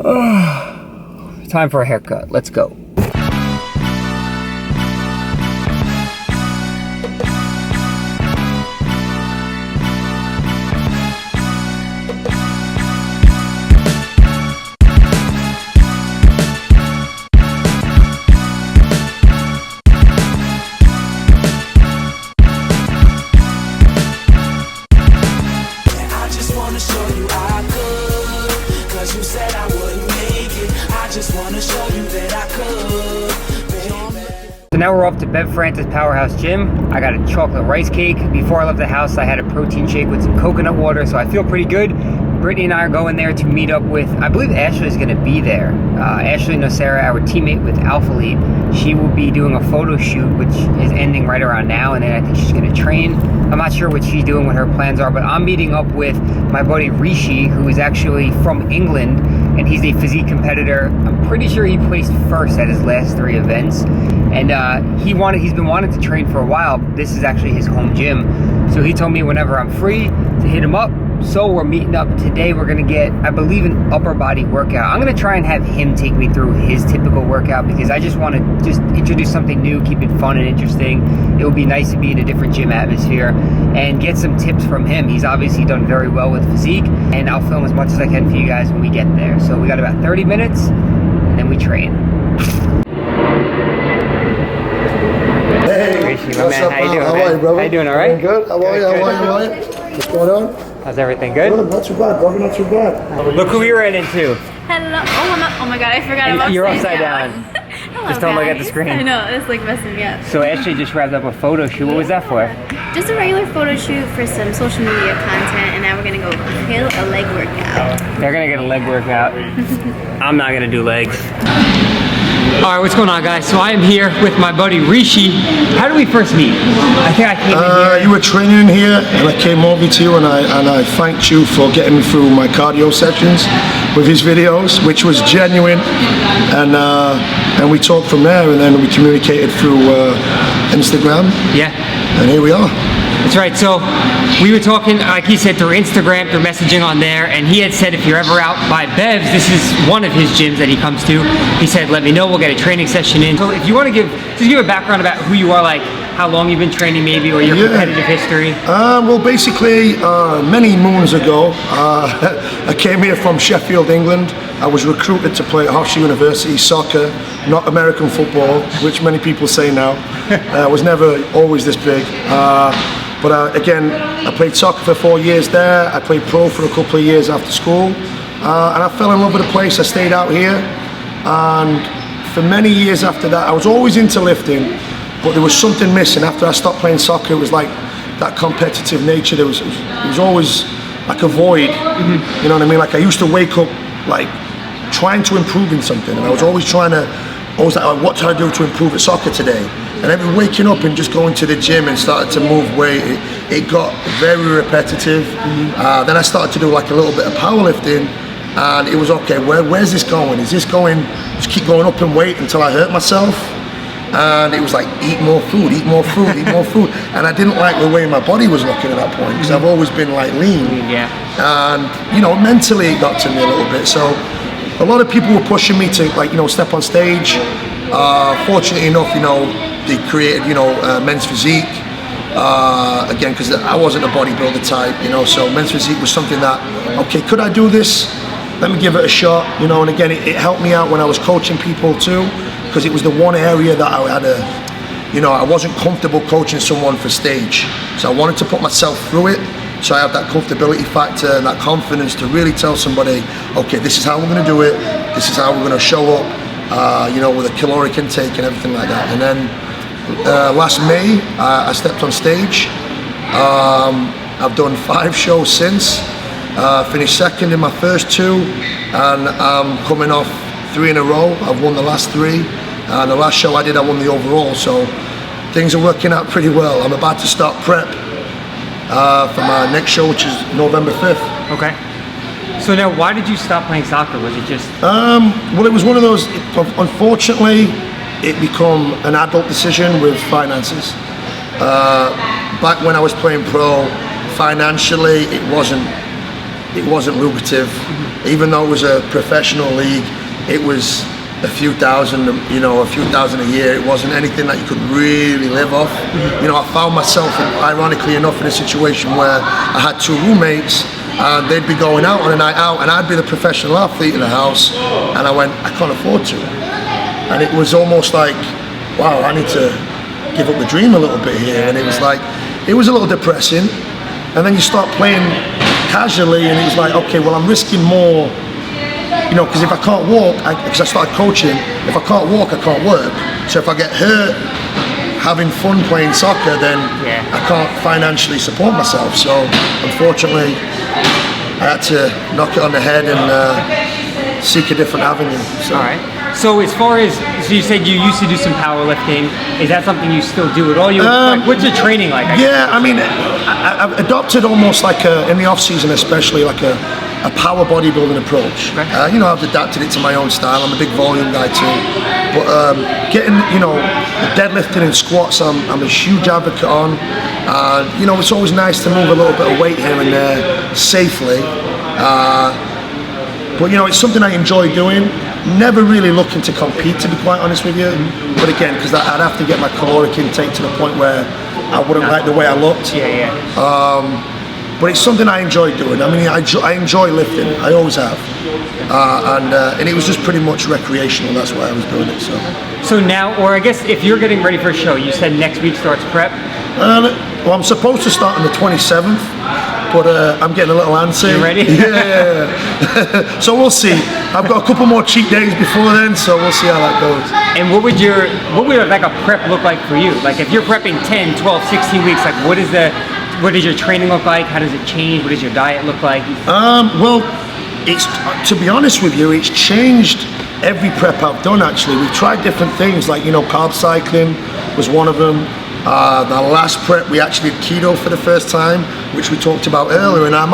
Time for a haircut. Let's go. So now we're off to Bev Francis Powerhouse Gym. I got a chocolate rice cake. Before I left the house, I had a protein shake with some coconut water, so I feel pretty good. Brittany and I are going there to meet up with, I believe Ashley's going to be there. Ashley Nocera, our teammate with Alpha Lead, she will be doing a photo shoot, which is ending right around now, and then I think she's going to train. I'm not sure what she's doing, what her plans are, but I'm meeting up with my buddy Rishi, who is actually from England, and he's a physique competitor. I'm pretty sure he placed first at his last 3 events, and he's been wanting to train for a while. This is actually his home gym, so he told me whenever I'm free to hit him up. So we're meeting up today. We're gonna get, I believe, an upper body workout. I'm gonna try and have him take me through his typical workout because I just want to just introduce something new, keep it fun and interesting. It would be nice to be in a different gym atmosphere and get some tips from him. He's obviously done very well with physique, and I'll film as much as I can for you guys when we get there. So we got about 30 minutes and then we train. Hey, Rishi, my man, how you doing? How are you, brother? How you doing? All right? Good. How are you? How are you? What's going on? How's everything good? Good. Not too bad, brother. Not too bad. Look who we ran into. Hello. Oh my god, I forgot I'm You're upside down. Hello, Just don't look at the guys. screen. I know, it's like messing me up. So Ashley just wrapped up a photo shoot. What was that for? Just a regular photo shoot for some social media content, and now we're gonna go kill a leg workout. They're gonna get a leg workout. I'm not gonna do legs. All right, what's going on, guys? So I am here with my buddy Rishi. How did we first meet? I think I came in here. You were training in here, and I came over to you, and I thanked you for getting me through my cardio sessions with his videos, which was genuine, and we talked from there, and then we communicated through Instagram. Yeah. And here we are. That's right. So we were talking, like he said, through Instagram, through messaging on there, and he had said if you're ever out by Bev's, this is one of his gyms that he comes to. He said, let me know, we'll get a training session in. So if you want to just give a background about who you are, like how long you've been training maybe, or your competitive history. Well, basically, many moons ago, I came here from Sheffield, England. I was recruited to play at Hofstra University soccer, not American football, which many people say now. I was never always this big. But again, I played soccer for 4 years there. I played pro for a couple of years after school. And I fell in love with the place. I stayed out here. And for many years after that, I was always into lifting, but there was something missing. After I stopped playing soccer, it was like that competitive nature. It was always like a void. Mm-hmm. You know what I mean? Like I used to wake up like trying to improve in something. And I was always like, what can I do to improve at soccer today? And every waking up and just going to the gym and started to move weight, it got very repetitive. Mm-hmm. Then I started to do like a little bit of powerlifting, and it was okay, where's this going? Is this going, just keep going up in weight until I hurt myself? And it was like, eat more food, eat more food, eat more food. And I didn't like the way my body was looking at that point, because I've always been like lean. Yeah. And, you know, mentally it got to me a little bit. So a lot of people were pushing me to, like, you know, step on stage. Fortunately enough, you know, they created, you know, Men's Physique. Again, because I wasn't a bodybuilder type, you know, so Men's Physique was something that, okay, could I do this? Let me give it a shot, you know, and again, it helped me out when I was coaching people too, because it was the one area that I had I wasn't comfortable coaching someone for stage. So I wanted to put myself through it, so I have that comfortability factor and that confidence to really tell somebody, okay, this is how we're going to do it, this is how we're going to show up, you know, with a caloric intake and everything like that. And then last May, I stepped on stage. I've done 5 shows since. Finished second in my first 2, and I'm coming off 3 in a row. I've won the last 3, and the last show I did, I won the overall. So things are working out pretty well. I'm about to start prep for my next show, which is November 5th. Okay. So now, why did you stop playing soccer? Was it just? Well, it was one of those. Unfortunately, it became an adult decision with finances. Back when I was playing pro, financially, it wasn't it wasn't lucrative. Even though it was a professional league, it was a few thousand a year. It wasn't anything that you could really live off. I found myself, ironically enough, in a situation where I had two roommates, and they'd be going out on a night out, and I'd be the professional athlete in the house, and I went, I can't afford to. And it was almost like, wow, I need to give up the dream a little bit here. And it was like, it was a little depressing. And then you start playing casually, and it was like, okay, well, I'm risking more, because if I can't walk, because I started coaching, if I can't walk, I can't work. So if I get hurt having fun playing soccer, then I can't financially support myself. So unfortunately, I had to knock it on the head and seek a different avenue. So. All right. So as far as, you said you used to do some powerlifting. Is that something you still do at all? What's your training like? I've adopted almost like in the off season, especially like a power bodybuilding approach. Okay. I've adapted it to my own style. I'm a big volume guy too. But getting, deadlifting and squats, I'm a huge advocate on. It's always nice to move a little bit of weight here and there safely. But it's something I enjoy doing. Never really looking to compete, to be quite honest with you. But again, because I'd have to get my caloric intake to the point where I wouldn't like the way I looked. But it's something I enjoy doing. I enjoy lifting. I always have. And it was just pretty much recreational. That's why I was doing it. So now, or I guess if you're getting ready for a show, you said next week starts prep? Well, I'm supposed to start on the 27th, but I'm getting a little antsy. You ready? Yeah. So we'll see. I've got a couple more cheat days before then, so we'll see how that goes. And what would like a prep look like for you? Like if you're prepping 10, 12, 16 weeks, like what does your training look like? How does it change? What does your diet look like? Well, it's, to be honest with you, it's changed every prep I've done actually. We've tried different things like, carb cycling was one of them. The last prep we actually did keto for the first time, which we talked about earlier, and I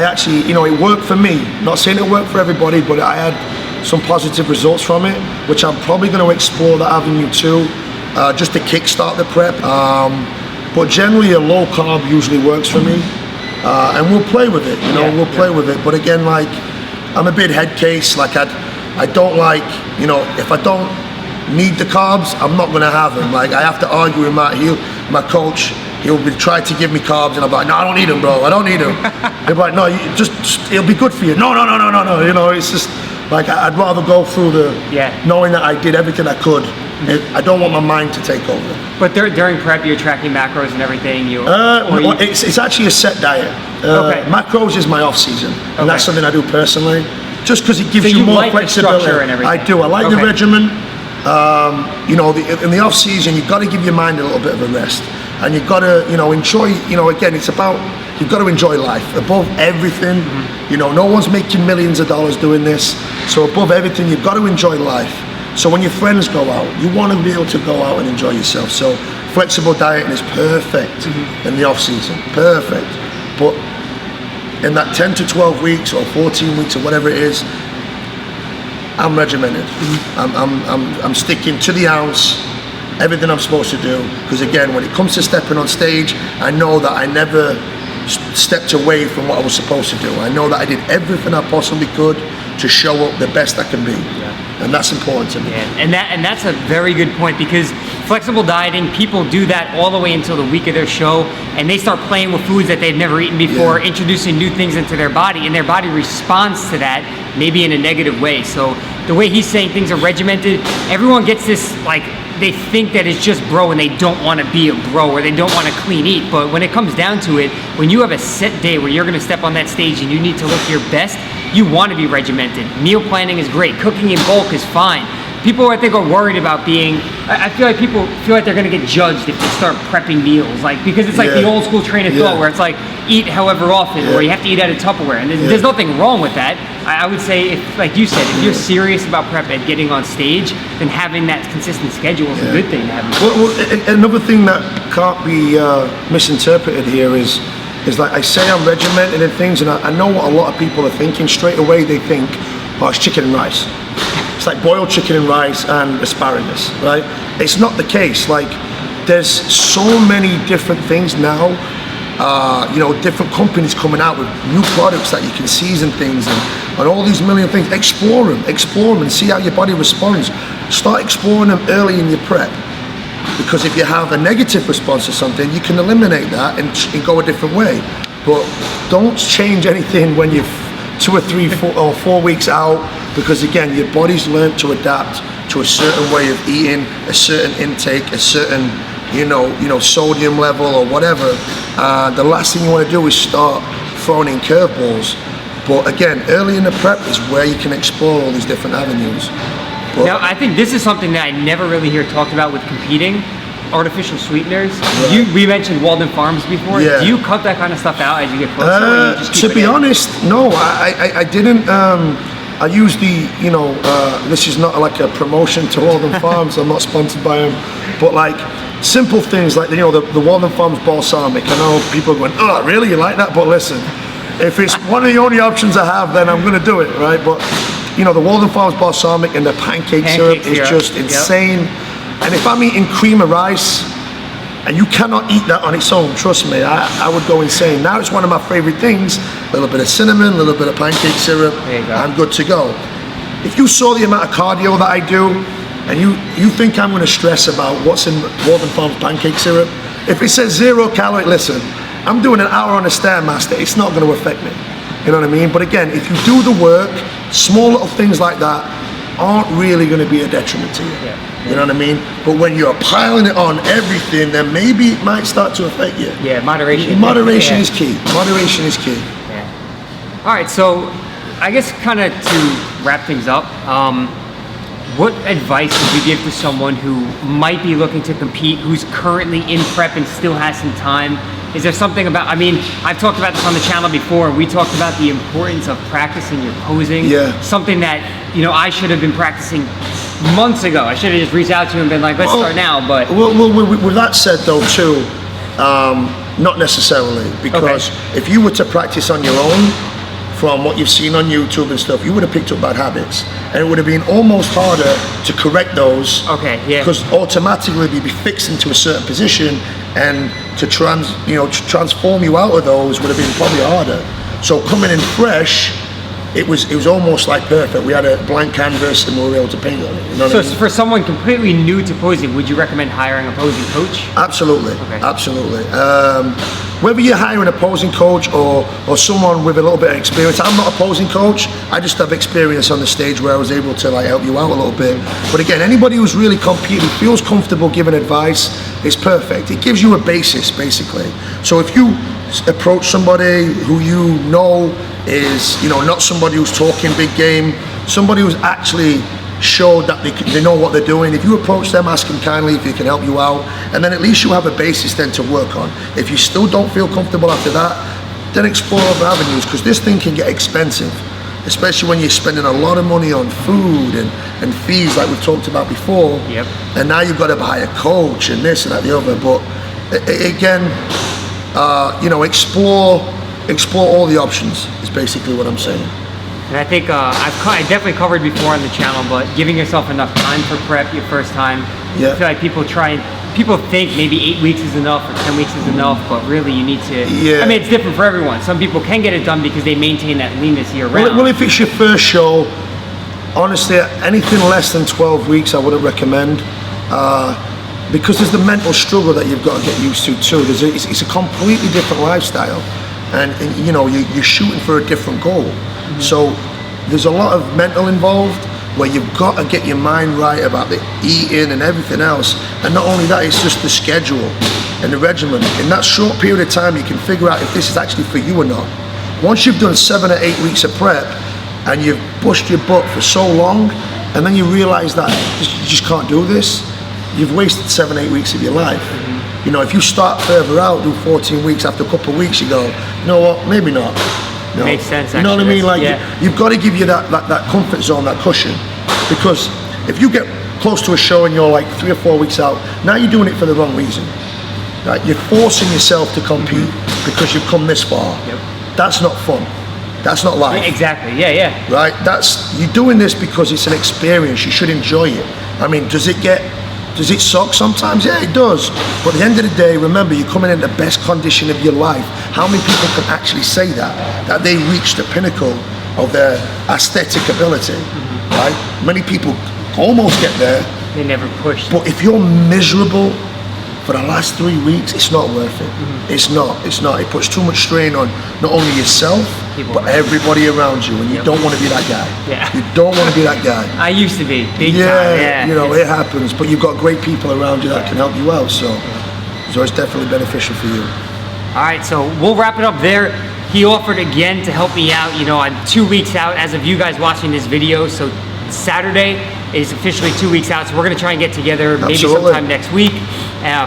actually, it worked for me. Not saying it worked for everybody, but I had some positive results from it, which I'm probably going to explore that avenue too, just to kickstart the prep. But generally a low carb usually works for me, and we'll play with it, we'll play with it. But again, like, I'm a bit head case, like I don't like, if I don't need the carbs, I'm not going to have them. Like, I have to argue with my coach. He'll be trying to give me carbs, and I'm like, no, I don't need them, bro. I don't need them. He'll be like, no, it'll be good for you. No. It's just like I'd rather go through knowing that I did everything I could. I don't want my mind to take over. But during prep, you're tracking macros and everything. It's actually a set diet. Macros is my off season, and that's something I do personally, just because it gives you more like flexibility. The structure and everything. I do. I like the regimen. In the off season, you've got to give your mind a little bit of a rest, and you've got to, enjoy. Again, it's about, you've got to enjoy life above everything. No one's making millions of dollars doing this, so above everything, you've got to enjoy life. So when your friends go out, you want to be able to go out and enjoy yourself. So flexible dieting is perfect in the off season, perfect. But in that 10 to 12 weeks or 14 weeks or whatever it is, I'm regimented. I'm sticking to the ounce, everything I'm supposed to do. Because again, when it comes to stepping on stage, I know that I never stepped away from what I was supposed to do. I know that I did everything I possibly could to show up the best I can be. And that's important to me. And that's a very good point, because flexible dieting, people do that all the way until the week of their show, and they start playing with foods that they've never eaten before, introducing new things into their body, and their body responds to that maybe in a negative way. So the way he's saying things are regimented, everyone gets this, like, they think that it's just bro and they don't want to be a bro, or they don't want to clean eat. But when it comes down to it, when you have a set day where you're going to step on that stage and you need to look your best, you want to be regimented. Meal planning is great. Cooking in bulk is fine. People, I think, are worried about being, I feel like people feel like they're going to get judged if they start prepping meals, like, because it's like the old school train of thought where it's like, eat however often, or you have to eat out of Tupperware, and there's nothing wrong with that. I would say, if, like you said, if you're serious about prep and getting on stage, then having that consistent schedule is a good thing to have. Well, another thing that can't be misinterpreted here is like, I say I'm regimented in things, and I know what a lot of people are thinking. Straight away they think, oh, it's chicken and rice. It's like boiled chicken and rice and asparagus, right? It's not the case. Like, there's so many different things now different companies coming out with new products that you can season things and all these million things. Explore them and see how your body responds. Start exploring them early in your prep, because if you have a negative response to something, you can eliminate that and go a different way. But don't change anything when you're 2 or 3 or 4 weeks out, because again, your body's learned to adapt to a certain way of eating, a certain intake, a certain sodium level or whatever. The last thing you want to do is start throwing in curveballs. But again, early in the prep is where you can explore all these different avenues. Now, I think this is something that I never really hear talked about with competing. Artificial sweeteners. Right. We mentioned Walden Farms before. Yeah. Do you cut that kind of stuff out as you get closer? Or you just keep To be it in? honest, no, I didn't. I use the, this is not like a promotion to Walden Farms. I'm not sponsored by them, but like simple things like the Walden Farms balsamic. I know people are going, oh, really? You like that? But listen, if it's one of the only options I have, then I'm going to do it, right? But the Walden Farms balsamic and the pancake syrup is just insane. Yep. And if I'm eating cream of rice, and you cannot eat that on its own, trust me, I would go insane. Now it's one of my favorite things. A little bit of cinnamon, a little bit of pancake syrup, I'm good to go. If you saw the amount of cardio that I do, and you think I'm going to stress about what's in Walden Farms pancake syrup, if it says 0 calorie, listen, I'm doing an hour on a Stairmaster, it's not going to affect me. You know what I mean? But again, if you do the work, small little things like that aren't really going to be a detriment to you. Yeah. You know what I mean? But when you're piling it on everything, then maybe it might start to affect you. Yeah, moderation. Moderation is key. Moderation is key. Yeah. All right, so I guess kind of to wrap things up, what advice would you give to someone who might be looking to compete, who's currently in prep and still has some time? Is there something about, I've talked about this on the channel before, we talked about the importance of practicing your posing. Yeah. Something that, I should have been practicing months ago. I should have just reached out to you and been like, let's start now, but. Well, with that said though too, not necessarily, because if you were to practice on your own, from what you've seen on YouTube and stuff, you would have picked up bad habits, and it would have been almost harder to correct those. Okay, yeah. Because automatically you'd be fixed into a certain position, and to transform you out of those would have been probably harder. So coming in fresh, it was almost like perfect. We had a blank canvas and we were able to paint on it. You know So what I mean? for someone completely new to posing, would you recommend hiring a posing coach? Absolutely, Okay. absolutely. Whether you're hiring a posing coach or someone with a little bit of experience, I'm not a posing coach. I just have experience on the stage where I was able to help you out a little bit. But again, anybody who's really competing, feels comfortable giving advice, is perfect. It gives you a basis, basically. So if you approach somebody who you know is, not somebody who's talking big game, somebody who's actually showed that they know what they're doing. If you approach them, ask them kindly if they can help you out, and then at least you have a basis then to work on. If you still don't feel comfortable after that, then explore other avenues, because this thing can get expensive, especially when you're spending a lot of money on food and fees like we've talked about before. Yep. And now you've got to buy a coach and this and that, the other. But again, explore all the options is basically what I'm saying. And I think I definitely covered before on the channel, but giving yourself enough time for prep your first time. Yeah. I feel like people think maybe 8 weeks is enough or 10 weeks is enough, but really you need to. Yeah. It's different for everyone. Some people can get it done because they maintain that leanness year round. Well, if it's your first show, honestly, anything less than 12 weeks I wouldn't recommend, because there's the mental struggle that you've got to get used to too. It's a completely different lifestyle, and you're shooting for a different goal. Mm-hmm. So there's a lot of mental involved, where you've got to get your mind right about the eating and everything else. And not only that, it's just the schedule and the regimen. In that short period of time, you can figure out if this is actually for you or not. Once you've done 7 or 8 weeks of prep and you've pushed your butt for so long, and then you realize that you just can't do this, you've wasted 7 or 8 weeks of your life. Mm-hmm. If you start further out, do 14 weeks, after a couple of weeks you go, you know what, maybe not. No. Makes sense. You know what I mean? Like, yeah. you've got to give you that comfort zone, that cushion. Because if you get close to a show and you're like 3 or 4 weeks out, now you're doing it for the wrong reason. Right? You're forcing yourself to compete because you've come this far. Yep. That's not fun. That's not life. Yeah, exactly. Yeah. Right? You're doing this because it's an experience. You should enjoy it. Does it get Does it suck sometimes? Yeah, it does. But at the end of the day, remember, you're coming in the best condition of your life. How many people can actually say that they reached the pinnacle of their aesthetic ability, right? Many people almost get there. They never pushed. But if you're miserable for the last 3 weeks, it's not worth it. It's not. It puts too much strain on not only yourself, but everybody around you, and you don't want to be that guy. Yeah. You don't want to be that guy. I used to be big time. Yeah, you know, it happens, but you've got great people around you that can help you out, so it's definitely beneficial for you. All right, so we'll wrap it up there. He offered again to help me out. You know, I'm 2 weeks out as of you guys watching this video, so Saturday is officially 2 weeks out, so we're gonna try and get together maybe sometime next week.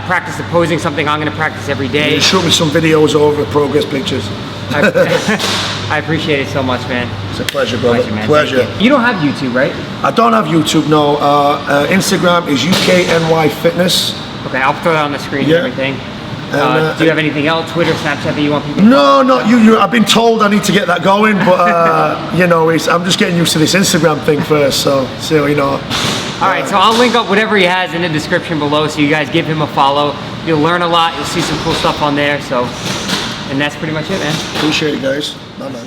Practice the posing, something I'm gonna practice every day. Yeah, show me some videos over progress pictures. I appreciate it so much, man. It's a pleasure, brother. Man. Pleasure. You don't have YouTube, right? I don't have YouTube, no. Instagram is UKNY Fitness. Okay, I'll throw that on the screen and everything. Do you have anything else, Twitter, Snapchat, that you want people to No, not you. I've been told I need to get that going, but you know, I'm just getting used to this Instagram thing first, so you know. All right, so I'll link up whatever he has in the description below, so you guys give him a follow. You'll learn a lot. You'll see some cool stuff on there. So, and that's pretty much it, man. Appreciate it, guys. Bye, man.